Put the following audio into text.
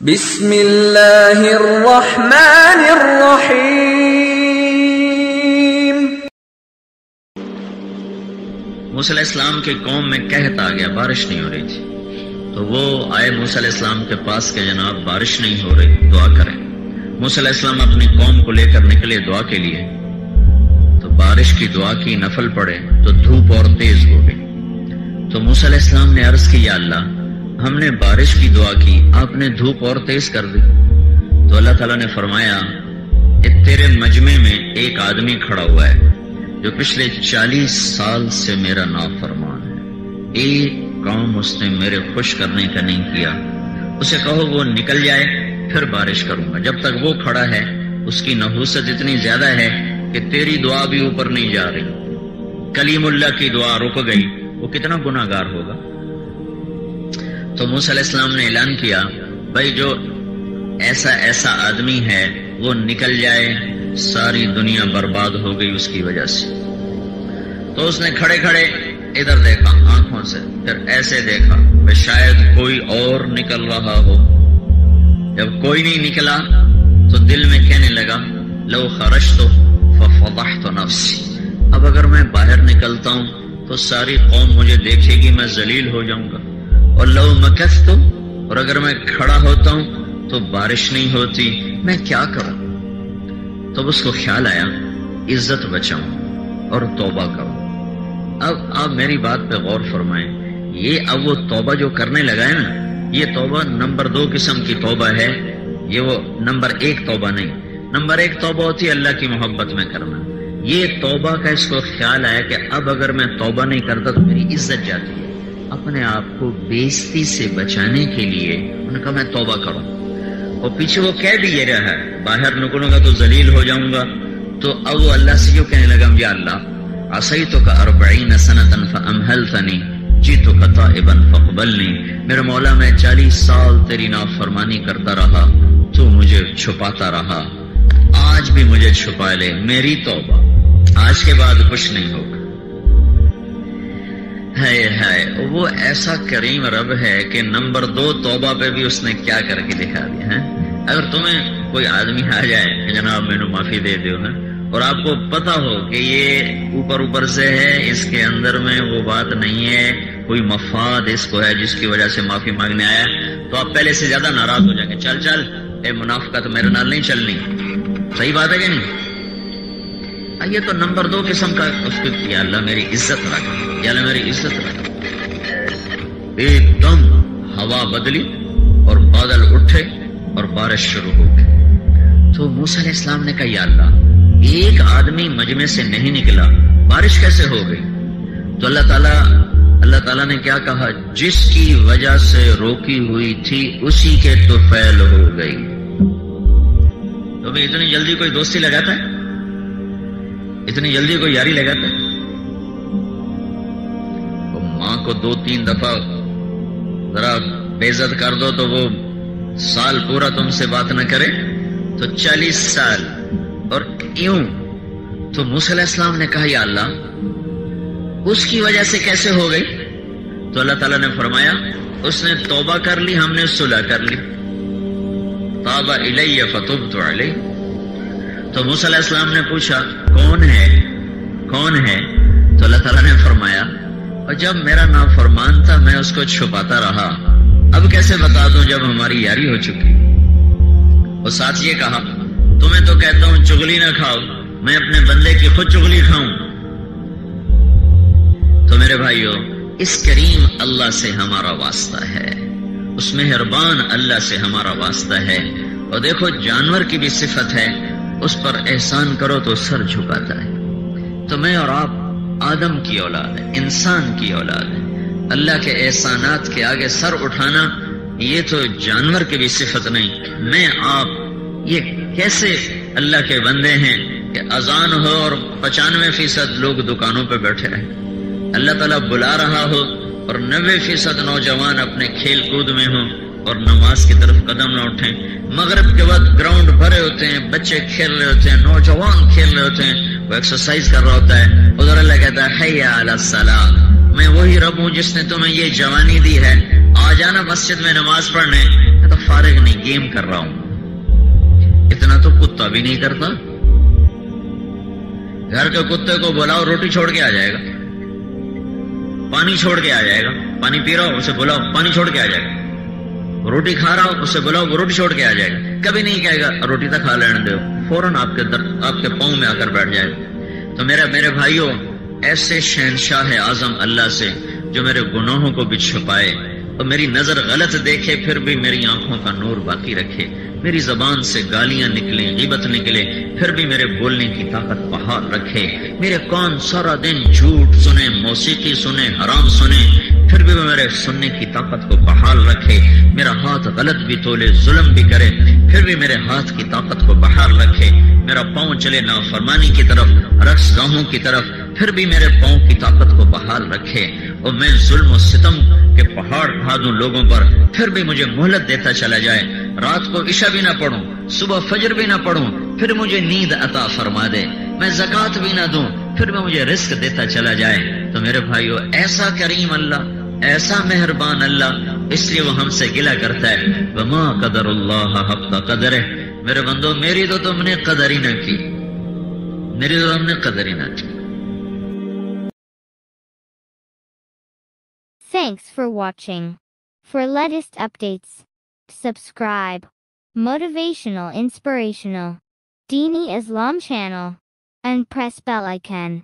بسم اللہ الرحمن الرحیم۔ موسیٰ علیہ السلام کے قوم میں قحط آ گیا، بارش نہیں ہو رہی تھی، تو وہ آئے موسیٰ علیہ السلام کے پاس کہ جناب بارش نہیں ہو رہی، دعا کریں۔ موسیٰ علیہ السلام اپنی قوم کو لے کر نکلے دعا کے لیے، تو بارش کی دعا کی، نفل پڑے تو دھوپ اور تیز ہو گئی۔ تو موسیٰ علیہ السلام نے عرض کی، یا اللہ ہم نے بارش کی دعا کی، آپ نے دھوپ اور تیز کر دی۔ تو اللہ تعالیٰ نے فرمایا کہ تیرے مجمع میں ایک آدمی کھڑا ہوا ہے جو پچھلے 40 سال سے میرا نافرمان ہے، ایک کام اس نے میرے خوش کرنے کا نہیں کیا، اسے کہو وہ نکل جائے پھر بارش کروں گا۔ جب تک وہ کھڑا ہے اس کی نحوست اتنی زیادہ ہے کہ تیری دعا بھی اوپر نہیں جا رہی، کلیم اللہ کی دعا رک گئی، وہ کتنا گناہ گار ہوگا۔ تو موسیٰ علیہ السلام نے اعلان کیا، بھائی جو ایسا آدمی ہے وہ نکل جائے، ساری دنیا برباد ہو گئی اس کی وجہ سے۔ تو اس نے کھڑے کھڑے ادھر دیکھا آنکھوں سے، پھر ایسے دیکھا کہ شاید کوئی اور نکل رہا ہو۔ جب کوئی نہیں نکلا تو دل میں کہنے لگا، لو خرجت ففضحت نفسی، اب اگر میں باہر نکلتا ہوں تو ساری قوم مجھے دیکھے گی، میں ذلیل ہو جاؤں گا۔ اور لو مکثت، اور اگر میں کھڑا ہوتا ہوں تو بارش نہیں ہوتی، میں کیا کروں؟ تب اس کو خیال آیا عزت بچاؤں اور توبہ کروں۔ اب آپ میری بات پہ غور فرمائیں، یہ اب وہ توبہ جو کرنے لگا ہے نا، یہ توبہ نمبر 2 قسم کی توبہ ہے، یہ وہ نمبر 1 توبہ نہیں۔ نمبر 1 توبہ ہوتی ہے اللہ کی محبت میں کرنا، یہ توبہ کا اس کو خیال آیا کہ اب اگر میں توبہ نہیں کرتا تو میری عزت جاتی ہے۔ اپنے آپ کو بےعزتی سے بچانے کے لیے انہوں نے کہا میں توبہ کروں، اور پیچھے وہ کہہ بھی یہ رہا ہے باہر نکلوں گا تو ذلیل ہو جاؤں گا۔ تو اب وہ اللہ سے جو کہنے لگا، یا اللہ عصیتک 40 سنۃ فامہلتنی جئتک تائبا فاقبلنی، میرے مولا میں 40 سال تیری نافرمانی کرتا رہا، تو مجھے چھپاتا رہا، آج بھی مجھے چھپا لے، میری توبہ، آج کے بعد کچھ نہیں ہوگا۔ ہے وہ ایسا کریم رب ہے کہ نمبر 2 توبہ پہ بھی اس نے کیا کر کے دکھا دیا ہے۔ اگر تمہیں کوئی آدمی آ جائے کہ جناب میں نے معافی دے دیو ہے، اور آپ کو پتا ہو کہ یہ اوپر سے ہے، اس کے اندر میں وہ بات نہیں ہے، کوئی مفاد اس کو ہے جس کی وجہ سے معافی مانگنے آیا، تو آپ پہلے سے زیادہ ناراض ہو جائیں گے، چل اے منافقت میرے نال نہیں چلنی۔ صحیح بات ہے کہ نہیں؟ یہ تو نمبر 2 قسم کا اس کو، یا اللہ میری عزت رکھ، یا اللہ میری عزت رکھ۔ ایک دم ہوا بدلی اور بادل اٹھے اور بارش شروع ہو گئی۔ تو موسیٰ علیہ السلام نے کہا، یا اللہ ایک آدمی مجمع سے نہیں نکلا، بارش کیسے ہو گئی؟ تو اللہ تعالیٰ نے کیا کہا، جس کی وجہ سے روکی ہوئی تھی اسی کے طفیل ہو گئی۔ تو بھی اتنی جلدی کوئی دوستی لگاتا ہے؟ اتنی جلدی کوئی یاری لگاتا ہے؟ وہ ماں کو 2-3 دفعہ ذرا بے عزت کر دو تو وہ سال پورا تم سے بات نہ کرے، تو 40 سال اور یوں۔ تو موسیٰ علیہ السلام نے کہا، یا اللہ اس کی وجہ سے کیسے ہو گئی؟ تو اللہ تعالیٰ نے فرمایا، اس نے توبہ کر لی، ہم نے صلح کر لی، تاب الی فتبت علیہ۔ تو موسیٰ علیہ السلام نے پوچھا، کون ہے؟ تو اللہ تعالیٰ نے فرمایا، اور جب میرا نافرمان تھا میں اس کو چھپاتا رہا، اب کیسے بتا دوں جب ہماری یاری ہو چکی۔ اور ساتھ یہ کہا، تمہیں تو کہتا ہوں چغلی نہ کھاؤ، میں اپنے بندے کی خود چغلی کھاؤں۔ تو میرے بھائیو، اس کریم اللہ سے ہمارا واسطہ ہے، اس مہربان اللہ سے ہمارا واسطہ ہے۔ اور دیکھو جانور کی بھی صفت ہے، اس پر احسان کرو تو سر جھکاتا ہے۔ تو میں اور آپ آدم کی اولاد ہے، انسان کی اولاد ہے، اللہ کے احسانات کے آگے سر اٹھانا یہ تو جانور کی بھی صفت نہیں۔ میں آپ یہ کیسے اللہ کے بندے ہیں کہ اذان ہو اور 95% لوگ دکانوں پہ بیٹھے رہیں، اللہ تعالیٰ بلا رہا ہو اور 90% نوجوان اپنے کھیل کود میں ہوں اور نماز کی طرف قدم نہ اٹھیں۔ مغرب کے بعد گراؤنڈ بھرے ہوتے ہیں، بچے کھیل رہے ہوتے ہیں، نوجوان کھیل رہے ہوتے ہیں، وہ ایکسرسائز کر رہا ہوتا ہے، ادھر اللہ کہتا ہے حی علی الصلاۃ، میں وہی رب ہوں جس نے تمہیں یہ جوانی دی ہے، آ جانا مسجد میں نماز پڑھنے۔ تو فارغ نہیں، گیم کر رہا ہوں. اتنا تو کتا بھی نہیں کرتا. گھر کے کتے کو بلاؤ روٹی چھوڑ کے آ جائے گا، پانی چھوڑ کے آ جائے گا. پانی پی رہا ہو اسے بلاؤ پانی چھوڑ کے آ جائے گا. روٹی کھا رہا ہو اسے بلاؤ وہ روٹی چھوڑ کے آ جائے گا. کبھی نہیں کہے گا روٹی تو کھا لینے دو، فوراً آپ کے پاؤں میں آ کر بیٹھ جائے گا. تو میرے بھائیوں، ایسے شہنشاہ اعظم اللہ سے جو میرے گناہوں کو بھی چھپائے اور میری نظر غلط دیکھے پھر بھی میری آنکھوں کا نور باقی رکھے، میری زبان سے گالیاں نکلیں، غیبت نکلے پھر بھی میرے بولنے کی طاقت بحال رکھے، میرے کان سارا دن جھوٹ سنے، موسیقی سنے، حرام سنے پھر بھی وہ میرے سننے کی طاقت کو بحال رکھے، میرا ہاتھ غلط بھی تولے، ظلم بھی کرے پھر بھی میرے ہاتھ کی طاقت کو بحال رکھے، میرا پاؤں چلے نافرمانی کی طرف، رقص گاہوں کی طرف پھر بھی میرے پاؤں کی طاقت کو بحال رکھے، اور میں ظلم و ستم کے پہاڑ ڈھا دوں لوگوں پر پھر بھی مجھے مہلت دیتا چلا جائے، رات کو عشاء بھی نہ پڑھوں، صبح فجر بھی نہ پڑھوں پھر مجھے نیند عطا فرما دے، میں زکوٰۃ بھی نہ دوں پھر بھی مجھے رزق دیتا چلا جائے. تو میرے بھائیو، ایسا کریم اللہ، ایسا مہربان اللہ، اس لیے وہ ہم سے گلہ کرتا ہے وما قدر اللہ حق قدرہ. میرے بندو، میری تو تم نے قدر ہی نہ کی، میری تو تم نے قدر ہی نہ کی. Thanks for watching. For latest updates, subscribe. Motivational, inspirational, Dini Islam channel, and press bell icon.